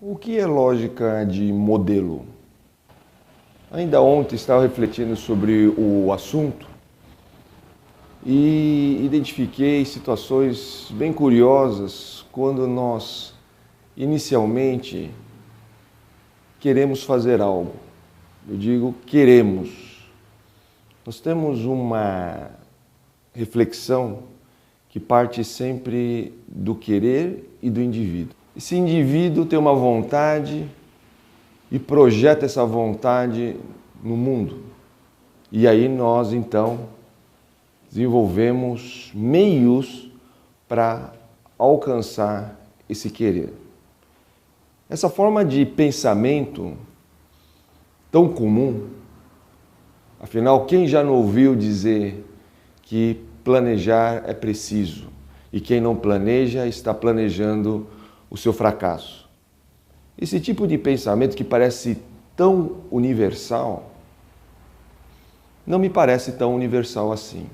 O que é lógica de modelo? Ainda ontem estava refletindo sobre o assunto e identifiquei situações bem curiosas quando nós inicialmente queremos fazer algo. Eu digo queremos. Nós temos uma reflexão que parte sempre do querer e do indivíduo. Esse indivíduo tem uma vontade e projeta essa vontade no mundo. E aí nós, então, desenvolvemos meios para alcançar esse querer. Essa forma de pensamento tão comum, afinal, quem já não ouviu dizer que planejar é preciso e quem não planeja está planejando o seu fracasso? Esse tipo de pensamento que parece tão universal, não me parece tão universal assim.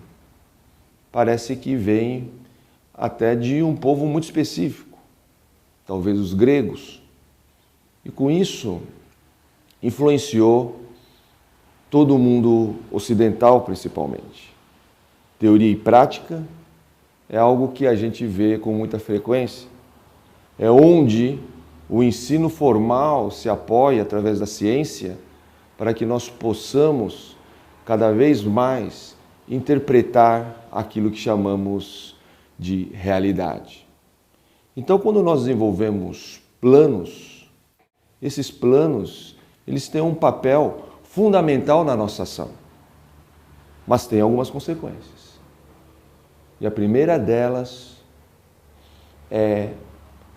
Parece que vem até de um povo muito específico, talvez os gregos, e com isso influenciou todo o mundo ocidental principalmente. Teoria e prática é algo que a gente vê com muita frequência. É onde o ensino formal se apoia através da ciência para que nós possamos cada vez mais interpretar aquilo que chamamos de realidade. Então, quando nós desenvolvemos planos, esses planos, eles têm um papel fundamental na nossa ação, mas tem algumas consequências. E a primeira delas é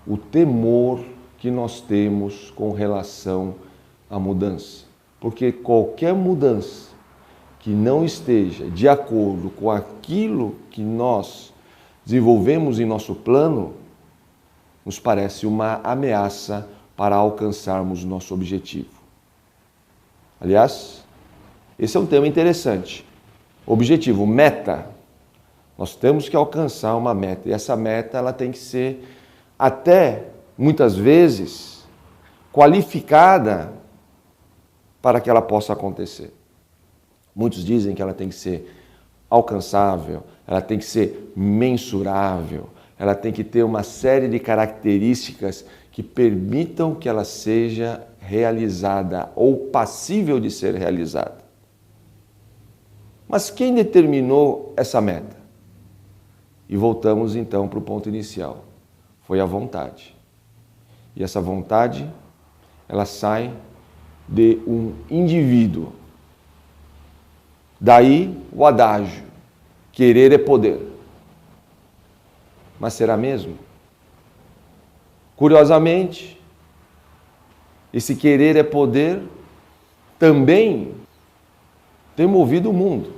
o temor que nós temos com relação à mudança. Porque qualquer mudança que não esteja de acordo com aquilo que nós desenvolvemos em nosso plano, nos parece uma ameaça para alcançarmos nosso objetivo. Aliás, esse é um tema interessante. Objetivo, meta. Nós temos que alcançar uma meta. E essa meta ela tem que ser até, muitas vezes, qualificada para que ela possa acontecer. Muitos dizem que ela tem que ser alcançável, ela tem que ser mensurável, ela tem que ter uma série de características que permitam que ela seja realizada ou passível de ser realizada. Mas quem determinou essa meta? E voltamos então para o ponto inicial. Foi a vontade. E essa vontade, ela sai de um indivíduo. Daí o adágio, querer é poder. Mas será mesmo? Curiosamente, esse querer é poder também tem movido o mundo.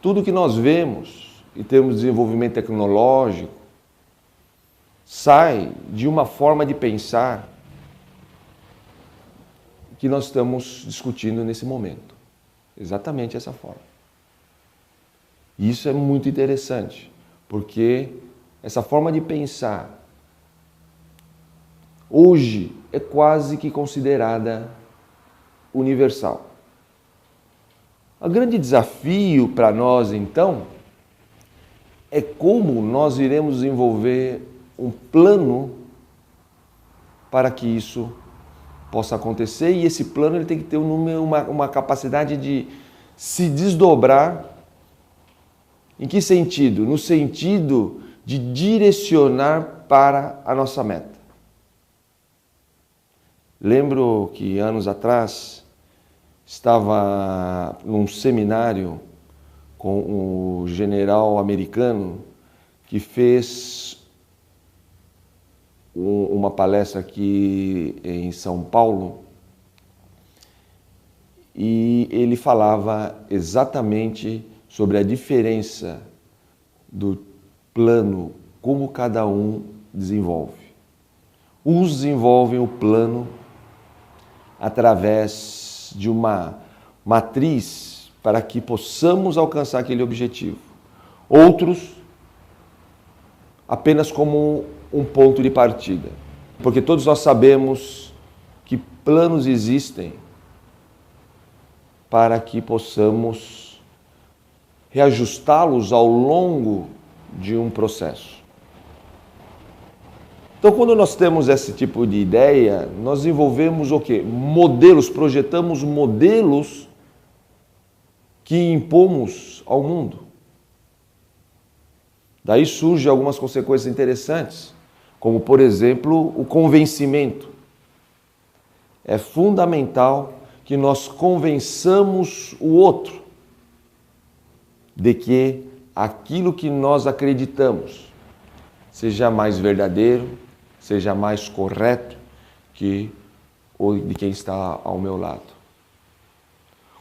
Tudo que nós vemos em termos de desenvolvimento tecnológico sai de uma forma de pensar que nós estamos discutindo nesse momento. Exatamente essa forma. E isso é muito interessante, porque essa forma de pensar hoje é quase que considerada universal. O grande desafio para nós, então, é como nós iremos desenvolver um plano para que isso possa acontecer, e esse plano ele tem que ter uma capacidade de se desdobrar. Em que sentido? No sentido de direcionar para a nossa meta. Lembro que anos atrás estava num seminário com um general americano que fez uma palestra aqui em São Paulo e ele falava exatamente sobre a diferença do plano, como cada um desenvolve. Uns desenvolvem o plano através de uma matriz para que possamos alcançar aquele objetivo. Outros apenas como um ponto de partida. Porque todos nós sabemos que planos existem para que possamos reajustá-los ao longo de um processo. Então, quando nós temos esse tipo de ideia, nós desenvolvemos o quê? Modelos, projetamos modelos que impomos ao mundo. Daí surgem algumas consequências interessantes, como, por exemplo, o convencimento. É fundamental que nós convençamos o outro de que aquilo que nós acreditamos seja mais verdadeiro, seja mais correto que o de quem está ao meu lado.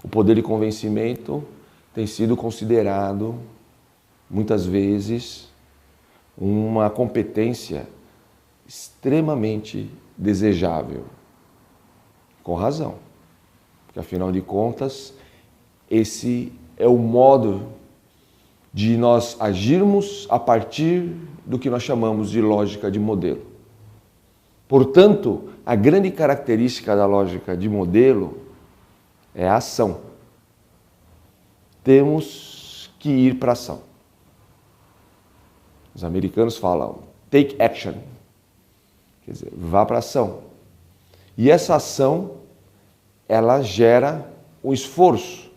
O poder de convencimento tem sido considerado, muitas vezes, uma competência extremamente desejável. Com razão. Porque, afinal de contas, esse é o modo de nós agirmos a partir do que nós chamamos de lógica de modelo. Portanto, a grande característica da lógica de modelo é a ação. Temos que ir para a ação. Os americanos falam take action, quer dizer, vá para a ação. E essa ação, ela gera o esforço.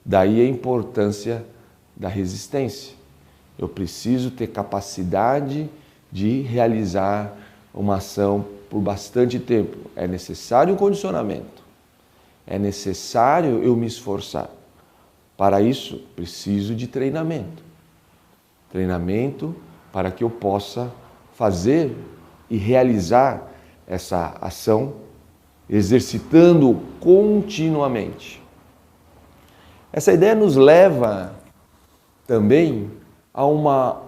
Daí a importância da resistência. Eu preciso ter capacidade de realizar uma ação por bastante tempo. É necessário um condicionamento. É necessário eu me esforçar. Para isso, preciso de treinamento. Treinamento para que eu possa fazer e realizar essa ação, exercitando continuamente. Essa ideia nos leva também a uma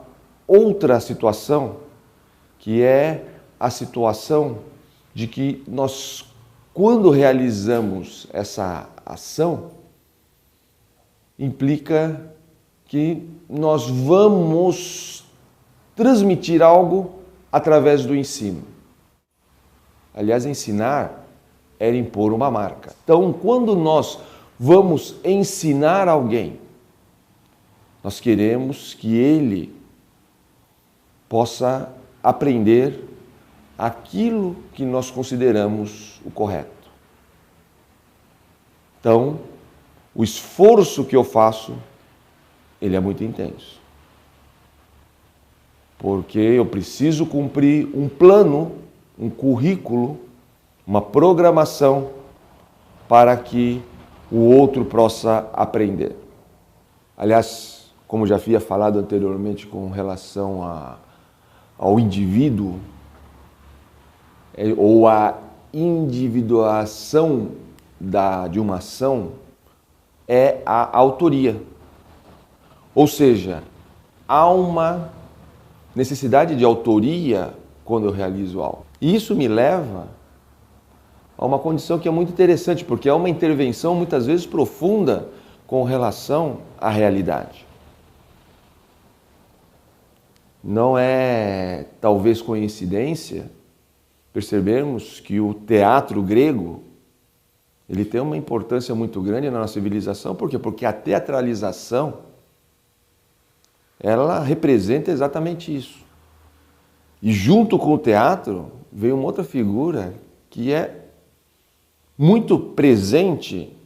outra situação, que é a situação de que nós, quando realizamos essa ação, implica que nós vamos transmitir algo através do ensino. Aliás, ensinar é impor uma marca. Então, quando nós vamos ensinar alguém, nós queremos que ele possa aprender aquilo que nós consideramos o correto. Então, o esforço que eu faço, ele é muito intenso. Porque eu preciso cumprir um plano, um currículo, uma programação para que o outro possa aprender. Aliás, como já havia falado anteriormente com relação ao indivíduo, ou a individuação de uma ação, é a autoria. Ou seja, há uma necessidade de autoria quando eu realizo algo. E isso me leva a uma condição que é muito interessante, porque é uma intervenção muitas vezes profunda com relação à realidade. Não é talvez coincidência percebermos que o teatro grego ele tem uma importância muito grande na nossa civilização. Por quê? Porque a teatralização ela representa exatamente isso. E junto com o teatro veio uma outra figura que é muito presente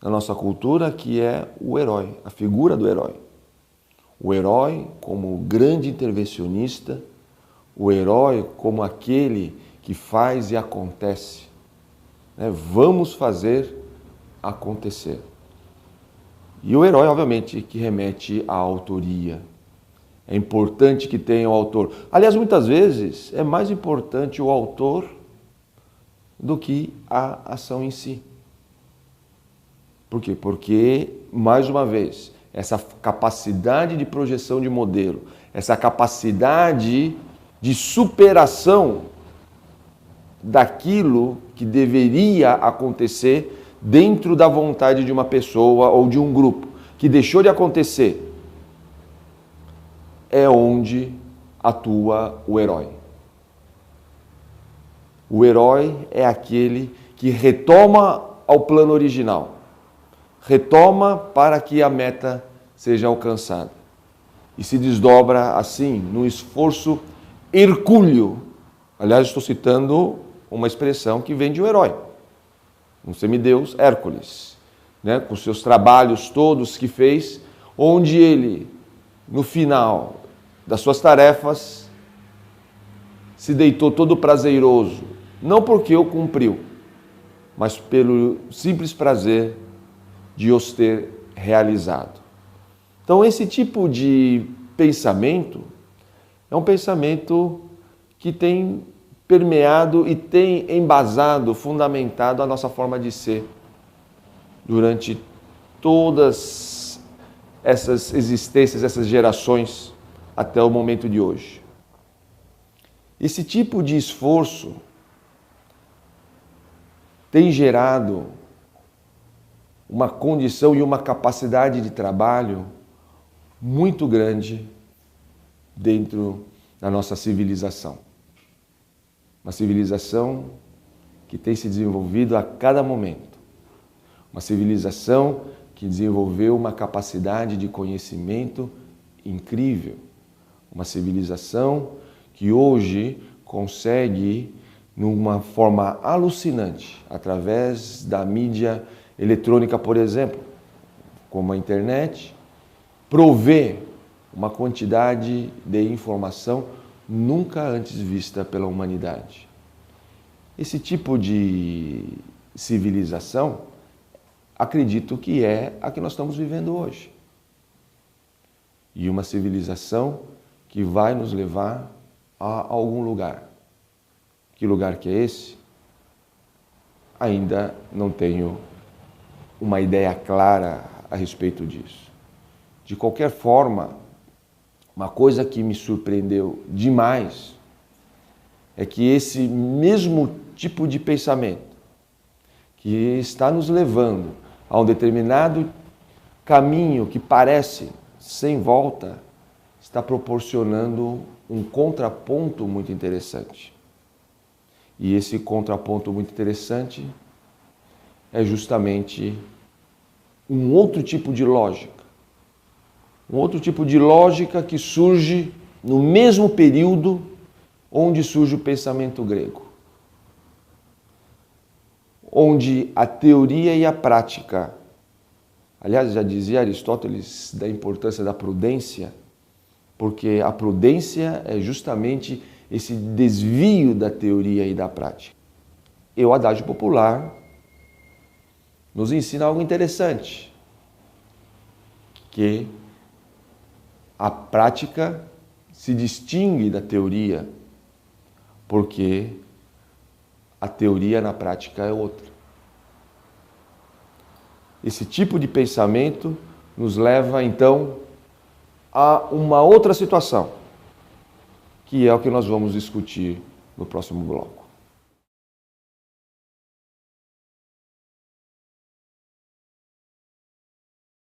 na nossa cultura, que é o herói, a figura do herói. O herói como grande intervencionista, o herói como aquele que faz e acontece. Vamos fazer acontecer. E o herói, obviamente, que remete à autoria. É importante que tenha o autor. Aliás, muitas vezes é mais importante o autor do que a ação em si. Por quê? Porque, mais uma vez, essa capacidade de projeção de modelo, essa capacidade de superação daquilo que deveria acontecer dentro da vontade de uma pessoa ou de um grupo, que deixou de acontecer, é onde atua o herói. O herói é aquele que retoma ao plano original, retoma para que a meta seja alcançada e se desdobra assim no esforço hercúleo. Aliás, estou citando uma expressão que vem de um herói, um semideus, Hércules, né? Com seus trabalhos todos que fez, onde ele, no final das suas tarefas, se deitou todo prazeroso, não porque o cumpriu, mas pelo simples prazer de os ter realizado. Então, esse tipo de pensamento é um pensamento que tem permeado e tem embasado, fundamentado a nossa forma de ser durante todas essas existências, essas gerações, até o momento de hoje. Esse tipo de esforço tem gerado uma condição e uma capacidade de trabalho muito grande dentro da nossa civilização. Uma civilização que tem se desenvolvido a cada momento. Uma civilização que desenvolveu uma capacidade de conhecimento incrível. Uma civilização que hoje consegue, numa forma alucinante, através da mídia eletrônica, por exemplo, como a internet, prover uma quantidade de informação nunca antes vista pela humanidade. Esse tipo de civilização, acredito que é a que nós estamos vivendo hoje. E uma civilização que vai nos levar a algum lugar. Que lugar que é esse? Ainda não tenho uma ideia clara a respeito disso. De qualquer forma, uma coisa que me surpreendeu demais é que esse mesmo tipo de pensamento que está nos levando a um determinado caminho que parece sem volta, está proporcionando um contraponto muito interessante. E esse contraponto muito interessante é justamente um outro tipo de lógica. Um outro tipo de lógica que surge no mesmo período onde surge o pensamento grego. Onde a teoria e a prática, aliás, já dizia Aristóteles da importância da prudência, porque a prudência é justamente esse desvio da teoria e da prática. E o adágio popular nos ensina algo interessante, que a prática se distingue da teoria, porque a teoria na prática é outra. Esse tipo de pensamento nos leva, então, a uma outra situação, que é o que nós vamos discutir no próximo bloco.